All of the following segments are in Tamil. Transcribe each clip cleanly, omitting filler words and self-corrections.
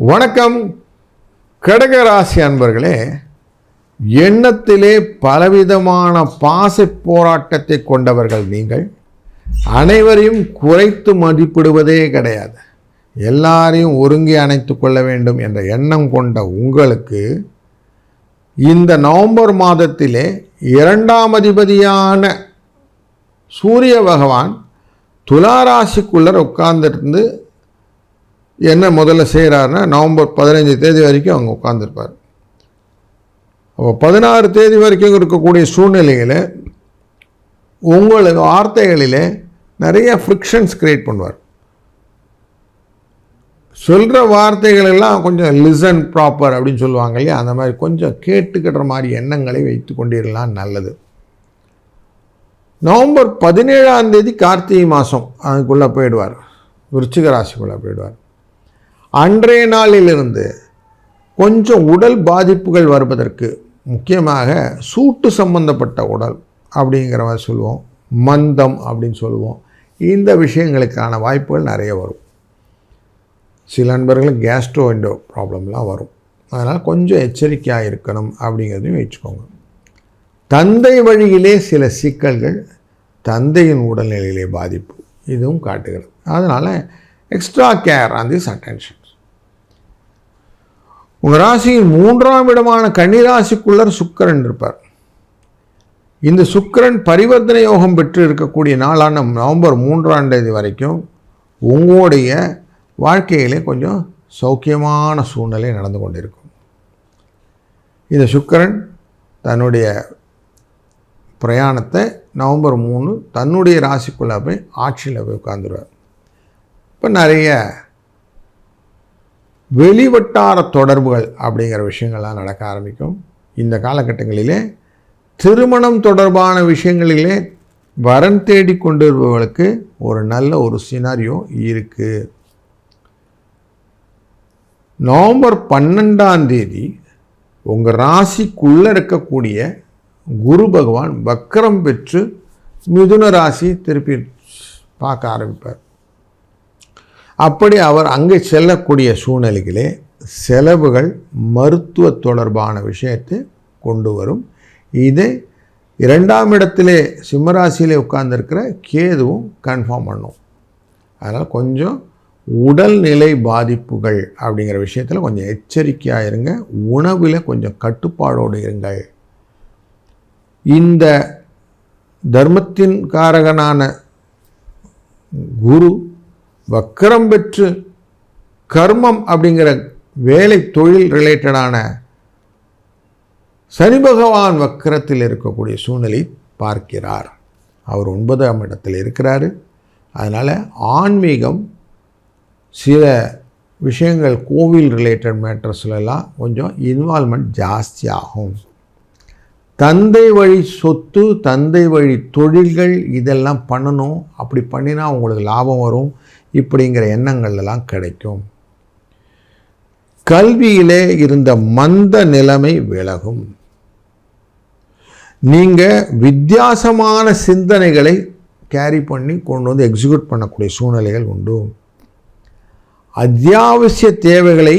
வணக்கம் கடகராசி அன்பர்களே. எண்ணத்திலே பலவிதமான பாசை போராட்டத்தை கொண்டவர்கள் நீங்கள். அனைவரையும் குறைத்து மதிப்பிடுவதே கிடையாது. எல்லாரையும் ஒருங்கி அணைத்து கொள்ள வேண்டும் என்ற எண்ணம் கொண்ட உங்களுக்கு இந்த நவம்பர் மாதத்திலே 2ஆம் அதிபதியான சூரிய பகவான் துளாராசிக்குள்ளே உட்கார்ந்துருந்து என்ன முதல்ல செய்கிறாருன்னா, நவம்பர் 15 தேதி வரைக்கும் அவங்க உட்காந்துருப்பார். அப்போ 16 தேதி வரைக்கும் இருக்கக்கூடிய சூழ்நிலையில் உங்களுக்கு வார்த்தைகளிலே நிறைய ஃப்ரிக்ஷன்ஸ் க்ரியேட் பண்ணுவார். சொல்கிற வார்த்தைகள் எல்லாம் கொஞ்சம் லிசன் ப்ராப்பர் அப்படின்னு சொல்லுவாங்க இல்லையா, அந்த மாதிரி கொஞ்சம் கேட்டுக்கிற மாதிரி எண்ணங்களை வைத்து கொண்டிருக்கலாம் நல்லது. நவம்பர் 17ஆம் தேதி கார்த்திகை மாதம் அதுக்குள்ளே போயிடுவார், விருச்சிக ராசிக்குள்ளே போயிடுவார். அன்றைய நாளிலிருந்து கொஞ்சம் உடல் பாதிப்புகள் வருவதற்கு, முக்கியமாக சூட்டு சம்பந்தப்பட்ட உடல் அப்படிங்கிற மாதிரி சொல்லுவோம், மந்தம் அப்படின்னு சொல்லுவோம், இந்த விஷயங்களுக்கான வாய்ப்புகள் நிறைய வரும். சில நண்பர்களுக்கு கேஸ்ட்ரோஎண்டோ ப்ராப்ளம்லாம் வரும். அதனால் கொஞ்சம் எச்சரிக்கையாக இருக்கணும் அப்படிங்கிறதையும் வச்சுக்கோங்க. தந்தை வழியிலே சில சிக்கல்கள், தந்தையின் உடல்நிலையிலே பாதிப்பு, இதுவும் காட்டுகிறது. அதனால் extra care on this attention. உங்கள் ராசியின் 3ஆம் இடமான கன்னிராசிக்குள்ளர் சுக்கிரன் இருப்பார். இந்த சுக்கிரன் பரிவர்த்தனை யோகம் பெற்று இருக்கக்கூடிய நாளான நவம்பர் 3ஆம் தேதி வரைக்கும் உங்களுடைய வாழ்க்கையிலே கொஞ்சம் சௌக்கியமான சூழ்நிலை நடந்து கொண்டிருக்கும். இந்த சுக்கிரன் தன்னுடைய பிரயாணத்தை நவம்பர் 3 தன்னுடைய ராசிக்குள்ளே போய் ஆட்சியில் போய் உட்கார்ந்துருவார். இப்போ நிறைய வெளிவட்டார தொடர்புகள் அப்படிங்கிற விஷயங்கள்லாம் நடக்க ஆரம்பிக்கும். இந்த காலகட்டங்களிலே திருமணம் தொடர்பான விஷயங்களிலே வரன் தேடி கொண்டிருப்பவர்களுக்கு ஒரு நல்ல ஒரு சினாரியோ இருக்குது. நவம்பர் 12ஆம் தேதி உங்கள் ராசிக்குள்ளே இருக்கக்கூடிய குரு பகவான் வக்ரம் பெற்று மிதுன ராசி திருப்பி பார்க்க ஆரம்பிப்பார். அப்படி அவர் அங்கே செல்லக்கூடிய சூழ்நிலைகளே செலவுகள் மருத்துவ தொடர்பான விஷயத்தை கொண்டு வரும். இதை 2ஆம் இடத்திலே சிம்மராசியிலே உட்கார்ந்துருக்கிற கேதுவும் கன்ஃபார்ம் பண்ணும். அதனால் கொஞ்சம் உடல்நிலை பாதிப்புகள் அப்படிங்கிற விஷயத்தில் கொஞ்சம் எச்சரிக்கையாக இருங்க. உணவில் கொஞ்சம் கட்டுப்பாடோடு இருங்கள். இந்த தர்மத்தின் காரகனான குரு வக்கரம் பெற்று கர்மம் அப்படிங்கிற வேலை தொழில் ரிலேட்டடான சனி பகவான் வக்கரத்தில் இருக்கக்கூடிய சூழ்நிலை பார்க்கிறார். அவர் 9ஆம் இடத்தில் இருக்கிறார். அதனால் ஆன்மீகம், சில விஷயங்கள், கோவில் ரிலேட்டட் மேட்டர்ஸ்லாம் கொஞ்சம் இன்வால்மெண்ட் ஜாஸ்தி ஆகும். தந்தை வழி சொத்து, தந்தை வழி தொழில்கள் இதெல்லாம் பண்ணணும், அப்படி பண்ணினா உங்களுக்கு லாபம் வரும், இப்படிங்கிற எண்ணங்கள்லாம் கிடைக்கும். கல்வியிலே இருந்த மந்த நிலைமை விலகும். நீங்கள் வித்தியாசமான சிந்தனைகளை கேரி பண்ணி கொண்டு வந்து எக்ஸிக்யூட் பண்ணக்கூடிய சூழ்நிலைகள் உண்டு. அத்தியாவசிய தேவைகளை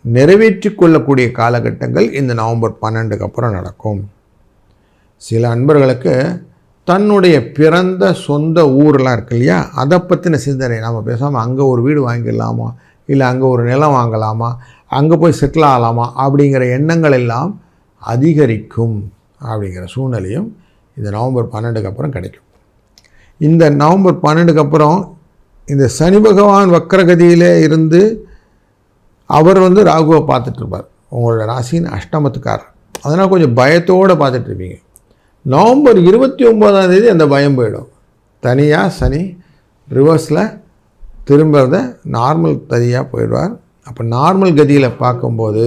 நிறைவேற்றி கொள்ளக்கூடிய காலகட்டங்கள் இந்த நவம்பர் 12க்கு அப்புறம் நடக்கும். சில அன்பர்களுக்கு தன்னுடைய பிறந்த சொந்த ஊரெலாம் இருக்கு இல்லையா, அதை பற்றின சிந்தனை, நம்ம பேசாமல் அங்கே ஒரு வீடு வாங்கிடலாமா, இல்லை அங்கே ஒரு நிலம் வாங்கலாமா, அங்கே போய் செட்டில் ஆகலாமா அப்படிங்கிற எண்ணங்கள் எல்லாம் அதிகரிக்கும். அப்படிங்கிற சூழ்நிலையும் இந்த நவம்பர் 12க்கு அப்புறம் கிடைக்கும். இந்த நவம்பர் 12க்கு அப்புறம் இந்த சனி பகவான் வக்கரகதியிலே இருந்து அவர் ராகுவை பார்த்துட்ருப்பார், உங்களோட ராசியின் அஷ்டமத்துக்காரர். அதனால் கொஞ்சம் பயத்தோடு பார்த்துட்ருப்பீங்க. நவம்பர் 29ஆம் தேதி அந்த பயம் போயிடும். தனியாக சனி ரிவர்ஸில் திரும்புறத நார்மல் கதியாக போயிடுவார். அப்போ நார்மல் கதியில் பார்க்கும்போது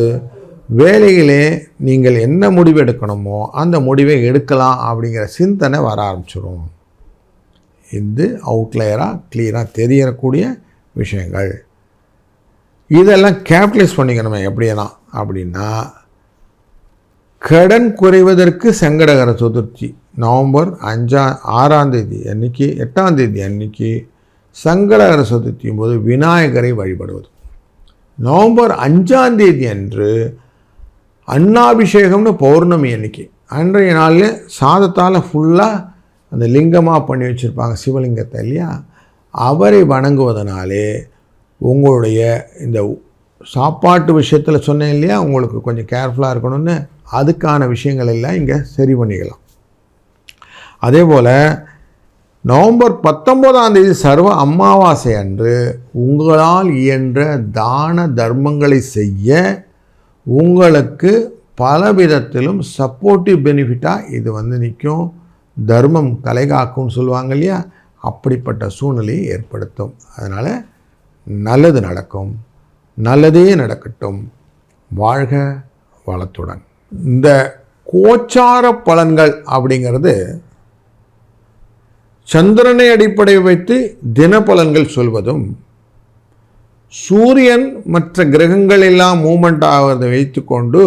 வேலையிலே நீங்கள் என்ன முடிவு எடுக்கணுமோ அந்த முடிவை எடுக்கலாம் அப்படிங்கிற சிந்தனை வர ஆரம்பிச்சிடும். இது அவுட்லையராக கிளியராக தெரியக்கூடிய விஷயங்கள். இதெல்லாம் கேபிட்டலைஸ் பண்ணிக்கணுமே எப்படியெல்லாம் அப்படின்னா, கடன் குறைவதற்கு சங்கடகர சதுர்த்தி நவம்பர் 6ஆம் தேதி அன்னைக்கு, 8ஆம் தேதி அன்னைக்கு சங்கடகர சதுர்த்தியும் போது விநாயகரை வழிபடுவது. நவம்பர் 5ஆம் தேதி அன்று அன்னாபிஷேகம்னு பௌர்ணமி அன்னைக்கு அன்றைய நாளில் சாதத்தால் ஃபுல்லாக அந்த லிங்கமாக பண்ணி வச்சுருப்பாங்க சிவலிங்கத்தை இல்லையா, அவரை வணங்குவதனாலே உங்களுடைய இந்த சாப்பாட்டு விஷயத்தில் சொன்னேன் இல்லையா, உங்களுக்கு கொஞ்சம் கேர்ஃபுல்லாக இருக்கணும்னு, அதுக்கான விஷயங்கள் எல்லாம் இங்கே சரி பண்ணிக்கலாம். அதே போல் நவம்பர் 19ஆம் தேதி சர்வ அமாவாசை அன்று உங்களால் இயன்ற தான தர்மங்களை செய்ய உங்களுக்கு பல விதத்திலும் சப்போர்ட்டிவ் பெனிஃபிட்டாக இது நிற்கும். தர்மம் தலைகாக்கும்னு சொல்லுவாங்க இல்லையா, அப்படிப்பட்ட சூழ்நிலையை ஏற்படுத்தும். அதனால் நல்லது நடக்கும், நல்லதே நடக்கட்டும். வாழ்க வளத்துடன். இந்த கோச்சார பலன்கள் அப்படிங்கிறது சந்திரனை அடிப்படை வைத்து தினப்பலன்கள் சொல்வதும், சூரியன் மற்ற கிரகங்கள் எல்லாம் மூமெண்ட் ஆவதை வைத்து கொண்டு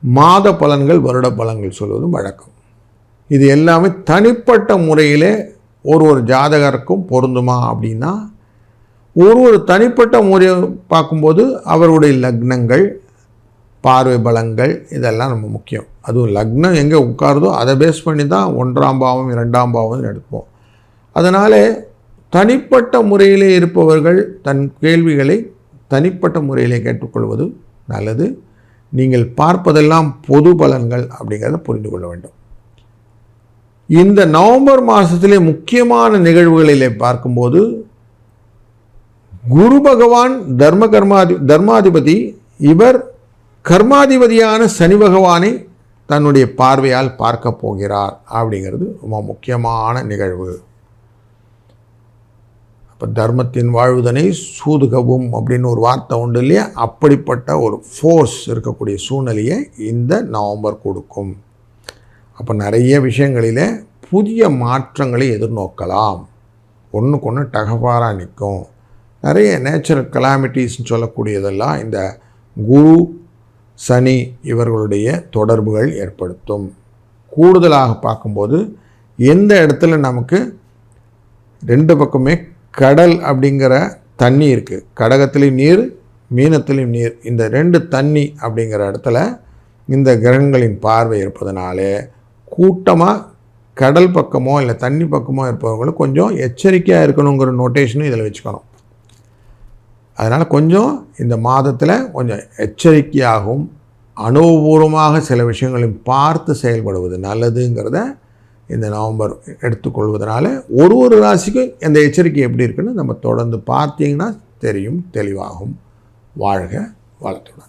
மாத பலன்கள் வருட பலன்கள் சொல்வதும் வழக்கம். இது எல்லாமே தனிப்பட்ட முறையிலே ஒரு ஜாதகருக்கும் பொருந்துமா அப்படின்னா, ஒரு தனிப்பட்ட முறையை பார்க்கும்போது அவருடைய லக்னங்கள், பார்வை பலங்கள் இதெல்லாம் ரொம்ப முக்கியம். அதுவும் லக்னம் எங்கே உட்காருதோ அதை பேஸ் பண்ணி தான் 1ஆம் பாவம் 2ஆம் பாவம் எடுப்போம். அதனால் தனிப்பட்ட முறையிலே இருப்பவர்கள் தன் கேள்விகளை தனிப்பட்ட முறையிலே கேட்டுக்கொள்வது நல்லது. நீங்கள் பார்ப்பதெல்லாம் பொது பலன்கள் அப்படிங்கிறத புரிந்து கொள்ள வேண்டும். இந்த நவம்பர் மாதத்திலே முக்கியமான நிகழ்வுகளிலே பார்க்கும்போது குரு பகவான் தர்மாதிபதி, இவர் கர்மாதிபதியான சனி பகவானை தன்னுடைய பார்வையால் பார்க்க போகிறார் அப்படிங்கிறது ரொம்ப முக்கியமான நிகழ்வு. அப்போ தர்மத்தின் வாழ்வுதனை சூதுகவும் அப்படின்னு ஒரு வார்த்தை உண்டு இல்லையா, அப்படிப்பட்ட ஒரு ஃபோர்ஸ் இருக்கக்கூடிய சூழ்நிலையை இந்த நவம்பர் கொடுக்கும். அப்போ நிறைய விஷயங்களில் புதிய மாற்றங்களை எதிர்நோக்கலாம். ஒன்றுக்கு ஒன்று டகபாராக நிற்கும். நிறைய நேச்சுரல் கலாமிட்டிஸ்ன்னு சொல்லக்கூடியதெல்லாம் இந்த குரு சனி இவர்களுடைய தொடர்புகள் ஏற்படுத்தும். கூடுதலாக பார்க்கும்போது எந்த இடத்துல நமக்கு 2 பக்கமே கடல் அப்படிங்கிற தண்ணி இருக்குது, கடகத்திலையும் நீர் மீனத்திலையும் நீர், இந்த 2 தண்ணி அப்படிங்கிற இடத்துல இந்த கிரகங்களின் பார்வை இருப்பதனாலே கூட்டமாக கடல் பக்கமோ இல்லை தண்ணி பக்கமோ இருப்பவங்களும் கொஞ்சம் எச்சரிக்கையாக இருக்கணுங்கிற நோட்டேஷனும் இதில் வச்சுக்கணும். அதனால் கொஞ்சம் இந்த மாதத்தில் கொஞ்சம் எச்சரிக்கையாகவும் அனுபவபூர்வமாக சில விஷயங்களையும் பார்த்து செயல்படுவது நல்லதுங்கிறத இந்த நவம்பர் எடுத்துக்கொள்வதனால ஒரு ராசிக்கும் இந்த எச்சரிக்கை எப்படி இருக்குன்னு நம்ம தொடர்ந்து பார்த்தீங்கன்னா தெரியும், தெளிவாகும். வாழ்க வளத்துடன்.